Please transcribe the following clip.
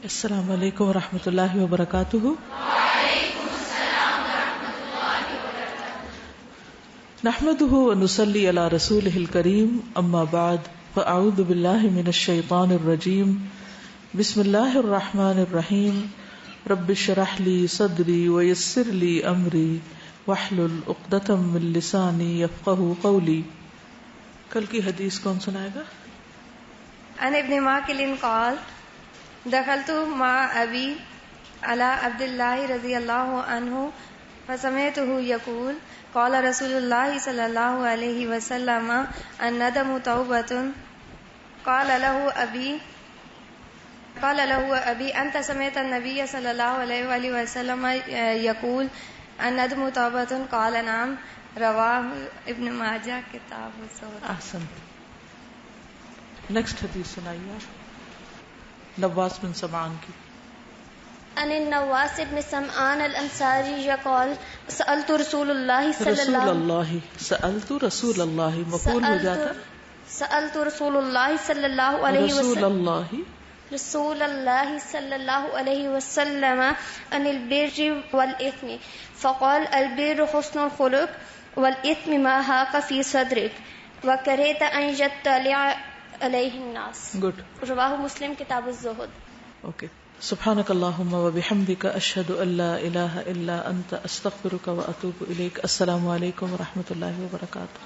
السلام علیکم ورحمۃ اللہ وبرکاتہ. وعلیکم السلام ورحمۃ اللہ وبرکاتہ. نحمده ونصلی علی رسولہ الکریم. اما بعد فاعوذ باللہ من الشیطان الرجیم. بسم اللہ الرحمن الرحیم. رب اشرح لی صدری ویسر لی امری واحلل عقدۃ من لسانی یفقهوا قولی. کل کی حدیث کون سنائے گا؟ عن ابن ماکل قال دخلت مع ابی علی عبد اللہ رضی اللہ عنہ فسمعته يقول قال رسول اللہ صلی اللہ علیہ وسلم الندم توبۃ. قال له ابی انت سمعت النبی صلی اللہ علیہ وآلہ وسلم يقول الندم توبۃ؟ قال نعم. رواہ ابن ماجہ کتاب الزہد. احسن. نیکسٹ حدیث سنائیے. نواس بن سمعان کی. عن النواس بن سمعان الانصاری قال سألت رسول اللہ صلی اللہ سألت رسول اللہ مفعول ہو جاتا. سألت رسول اللہ صلی اللہ علیہ وسلم رسول اللہ صلی اللہ علیہ وسلم عن البر والاثم فقال البر حسن الخلق والاثم ما حاق في صدرك وكرهت ان يطلع علیہ الناس. گڈ. رواہ مسلم کتاب الزہد. اوکے. سبحانک اللہم وبحمدک اشہد ان لا الہ الا انت استغفرک واتوب الیک. السلام علیکم ورحمۃ اللہ وبرکاتہ.